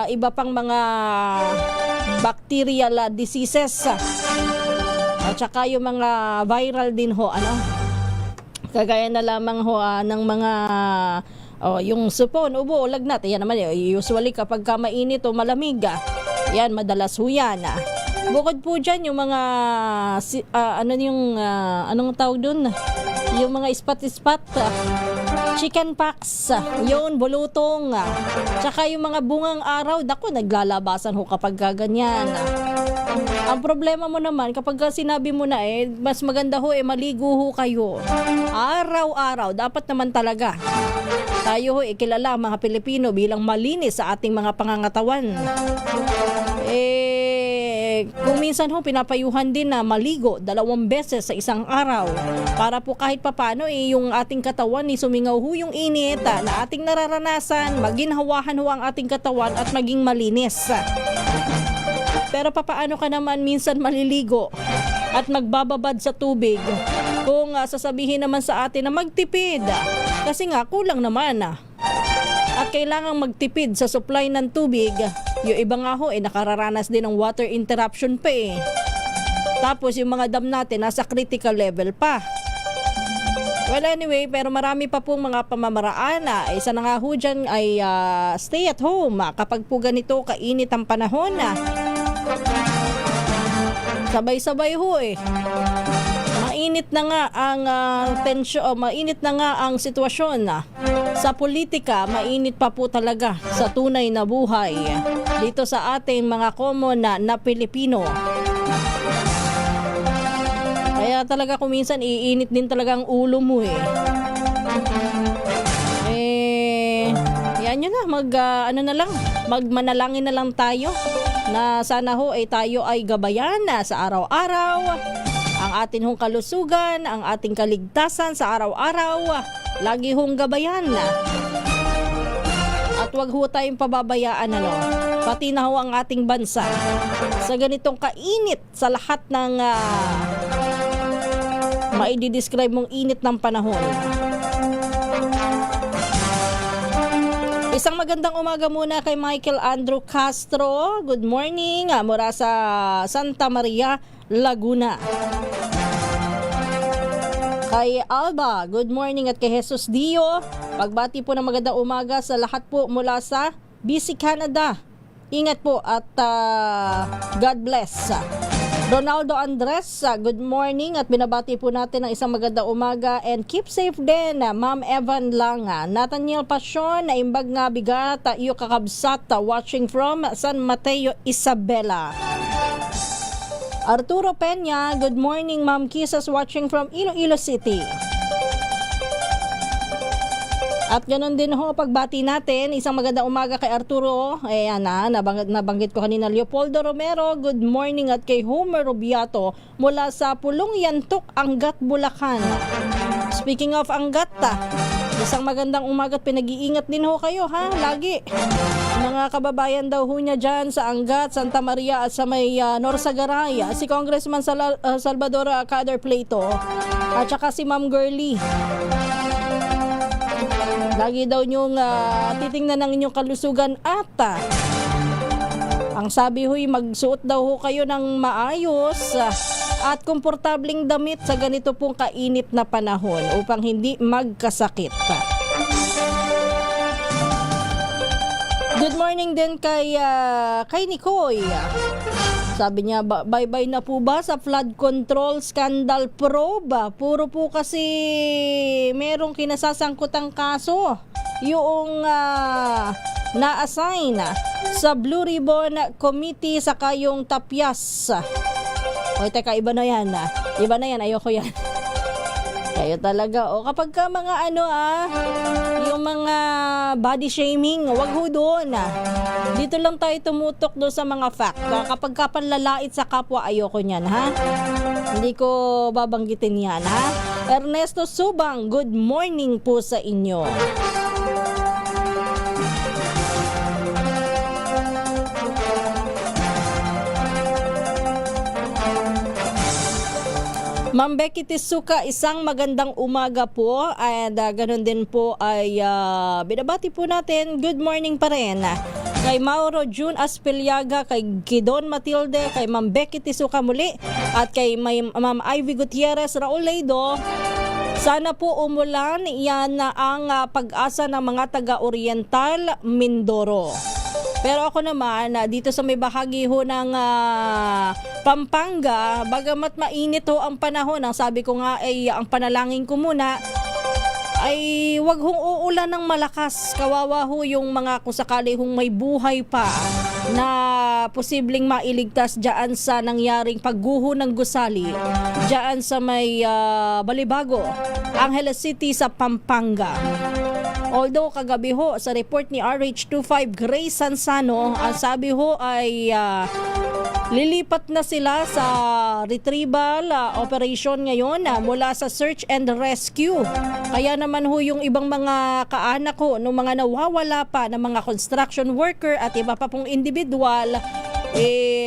iba pang mga bacterial diseases at saka yung mga viral din ho, kagaya na lamang ho ng mga yung supon, ubo, lagnat. Yan naman usually kapag mainit o malamig, yan madalas ho yan. Bukod po dyan yung mga anong tawag dun, yung mga ispat-ispat, chicken pox, yun, bulutong, tsaka yung mga bungang araw, dako, naglalabasan ho kapag ganyan. Ang problema mo naman, kapag sinabi mo na mas maganda ho maligo ho kayo. Araw-araw, dapat naman talaga. Tayo ho kilala mga Pilipino bilang malinis sa ating mga pangangatawan. Kung minsan ho pinapayuhan din na maligo 2 beses sa isang araw para po kahit papano yung ating katawan sumingaw ho yung init na ating nararanasan, maginhawahan ho ang ating katawan at maging malinis. Pero papaano ka naman minsan maliligo at magbababad sa tubig kung sasabihin naman sa atin na magtipid, kasi nga kulang naman at kailangang magtipid sa supply ng tubig. Yung iba nga ho nakararanas din ng water interruption pa Tapos yung mga dam natin nasa critical level pa. Well anyway, pero marami pa pong mga pamamaraan isa na nga ho dyan ay stay at home kapag po ganito kainit ang panahon Sabay-sabay ho mainit na nga ang mainit na nga ang sitwasyon sa politika, mainit pa po talaga sa tunay na buhay dito sa ating mga common na Pilipino. Kaya talaga kung minsan iinit din talaga ang ulo mo yan yun magmanalangin na lang tayo na sana ho tayo ay gabayan sa araw-araw ang ating hong kalusugan, ang ating kaligtasan sa araw-araw, lagi hong gabayan at wag ho tayong pababayaan pati na ho ang ating bansa sa ganitong kainit sa lahat ng maidi-describe mong init ng panahon. Isang magandang umaga muna kay Michael Andrew Castro. Good morning mula sa Santa Maria, Laguna. Kay Alba, good morning, at kay Jesus Dio, pagbati po ng magandang umaga sa lahat po mula sa BC Canada. Ingat po at God bless. Ronaldo Andres, good morning at binabati po natin ng isang magandang umaga and keep safe din. Ma'am Evan lang, Nathaniel Passion, naimbag nga bigat, iyo kakabsat, watching from San Mateo, Isabela. Arturo Peña, good morning Ma'am Kisas, watching from Iloilo City. At ganun din ho pagbati natin, isang magandang umaga kay Arturo. Ayan nabanggit ko kanina, Leopoldo Romero, good morning, at kay Homer Rubiato mula sa Pulong Yantok, Angat, Bulacan. Speaking of Angat, isang magandang umaga at pinag-iingat din ho kayo lagi. Mga kababayan daw ho niya dyan sa Angat, Santa Maria at sa may Norsagaray, si Congressman Salvador Cader Plato at saka si Ma'am Girlie. Lagi daw niyong titingnan ng inyong kalusugan at ang sabi ho'y magsuot daw ho kayo ng maayos at komportabling damit sa ganito pong kainit na panahon upang hindi magkasakit. Good morning din kay Nikoy. Sabi niya, bye-bye na po ba sa flood control scandal probe? Puro po kasi merong kinasasangkutang kaso yung na-assign sa Blue Ribbon Committee sa kayong Tapyas. O teka, iba na yan. Iba na yan, ayoko yan. Kayo talaga. O kapag ka mga yung mga body shaming, wag ho doon. Dito lang tayo tumutok doon sa mga fact. Kapag ka panlalait sa kapwa, ayoko niyan, Hindi ko babanggitin yan, Ernesto Subang, good morning po sa inyo. Ma'am Becky Tisuka, isang magandang umaga po, and ganun din po ay binabati po natin, good morning pa rin kay Mauro June Aspiliaga, kay Gidon Matilde, kay Ma'am Becky Tisuka muli, at kay Ma'am Ivy Gutierrez Rauledo. Sana po umulan, yan na ang pag-asa ng mga taga-Oriental Mindoro. Pero ako naman, dito sa may bahagi ho ng Pampanga, bagamat mainit ho ang panahon, ang sabi ko nga ay ang panalangin ko muna ay wag hong uulan ng malakas. Kawawa ho yung mga kung sakali hong may buhay pa na posibleng mailigtas dyan sa nangyaring pagguho ng gusali dyan sa may Balibago, Angeles City sa Pampanga. Although kagabi ho sa report ni RH25 Grace Sansano, ang sabi ho ay lilipat na sila sa retrieval operation ngayon mula sa search and rescue. Kaya naman ho yung ibang mga kaanak ho ng mga nawawala pa ng mga construction worker at iba pa pong individual,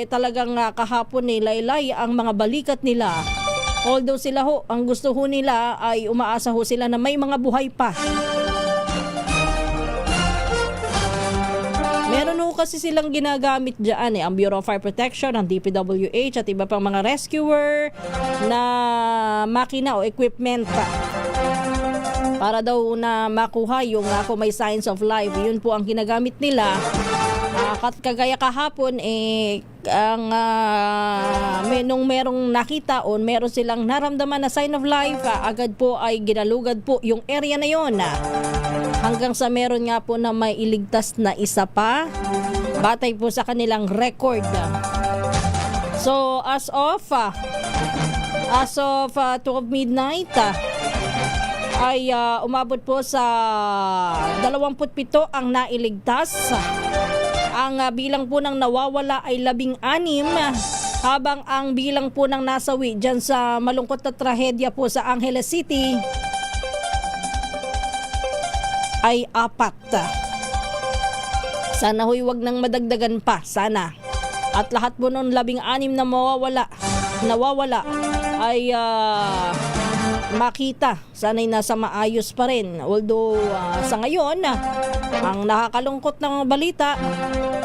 talagang kahapon laylay ang mga balikat nila. Although sila ho, ang gusto ho nila ay umaasa ho sila na may mga buhay pa. Meron ho kasi silang ginagamit dyan ang Bureau of Fire Protection, ang DPWH at iba pang mga rescuer na makina o equipment para daw na makuha yung kung may signs of life. Yun po ang ginagamit nila. Kagaya kahapon nung merong nakita o meron silang naramdaman na sign of life, agad po ay ginalugad po yung area na yon. Hanggang sa meron nga po na may iligtas na isa pa, batay po sa kanilang record. So as of 12 midnight ay umabot po sa 27 ang nailigtas. Ang bilang po ng nawawala ay 16, habang ang bilang po ng nasawi dyan sa malungkot na trahedya po sa Angeles City ay 4. Sana huy wag nang madagdagan pa, sana. At lahat po ng 16 na nawawala ay makita. Sana'y nasa maayos pa rin. Although sa ngayon, ang nakakalungkot ng balita,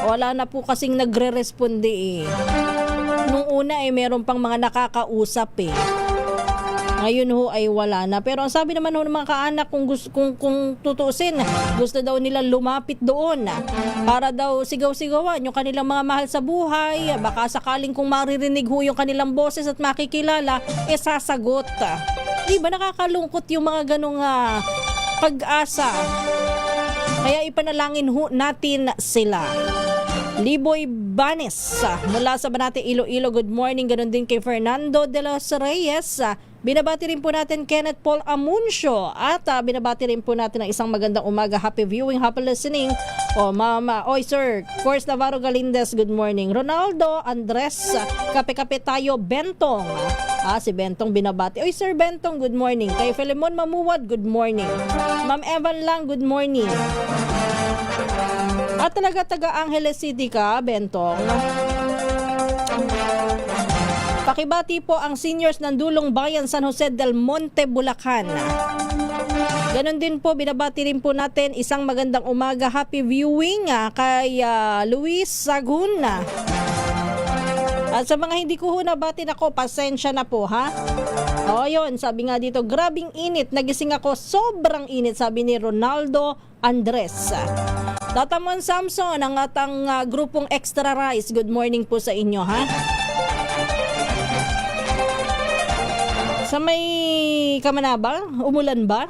wala na po kasing nagre-responde Nung una meron pang mga nakakausap Ngayon ho ay wala na. Pero ang sabi naman ho ng mga kaanak, kung tutuusin, gusto daw nila lumapit doon para daw sigaw-sigawan yung kanilang mga mahal sa buhay. Baka sakaling kung maririnig ho yung kanilang boses at makikilala, sasagot. Diba nakakalungkot yung mga ganong pag-asa. Kaya ipanalangin ho natin sila. Liboy Banes mula sa Banate, Iloilo, good morning. Ganon din kay Fernando de los Reyes. Binabati rin po natin Kenneth Paul Amuncio at binabati rin po natin ang isang magandang umaga. Happy viewing, happy listening. Mama, sir, Force Navarro Galindez, good morning. Ronaldo Andres, kape-kape tayo, Bentong. Si Bentong binabati. Sir Bentong, good morning. Kay Filemon Mamuwad, good morning. Ma'am Evan Lang, good morning. At talaga taga Angeles City ka, Bentong. Pakibati po ang seniors ng Dulong Bayan, San Jose del Monte, Bulacan. Ganon din po, binabati rin po natin isang magandang umaga. Happy viewing kay Luis Sagun. At sa mga hindi ko nabati nako, pasensya na po ha. Yun, sabi nga dito, grabing init, nagising ako, sobrang init, sabi ni Ronaldo Andres. Tatamon Samson, ang atang grupong Extra Rice, good morning po sa inyo ha. Sa may Kamanaba, umulan ba?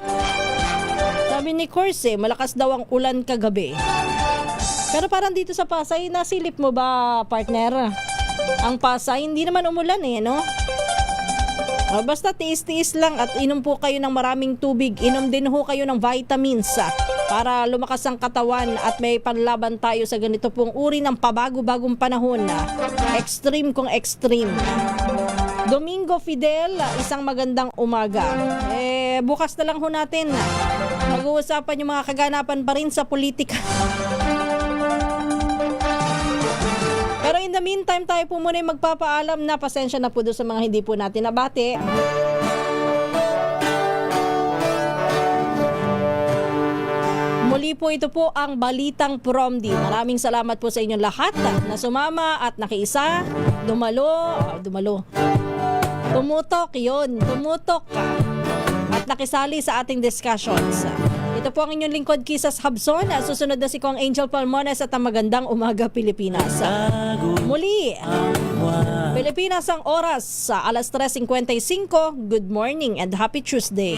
Sabi ni Corse, malakas daw ang ulan kagabi. Pero parang dito sa Pasay, nasilip mo ba, partner? Ang Pasay, hindi naman umulan no? Basta tiis-tiis lang at inom po kayo ng maraming tubig. Inom din ho kayo ng vitamins para lumakas ang katawan at may panlaban tayo sa ganito pong uri ng pabago-bagong panahon. Extreme kung extreme. Domingo Fidel, isang magandang umaga. Bukas na lang ho natin. Mag-uusapan yung mga kaganapan pa rin sa politika. Pero in the meantime, tayo po muna yung magpapaalam na pasensya na po doon sa mga hindi po natin nabati. Muli po ito po ang Balitang Promdi. Maraming salamat po sa inyong lahat na sumama at nakiisa, tumutok at nakisali sa ating discussions. Ito po ang inyong lingkod, Kisas Habson. Susunod na si Kong Angel Palmones at ang Magandang Umaga Pilipinas. Muli, Pilipinas ang oras sa alas 3:55. Good morning and happy Tuesday.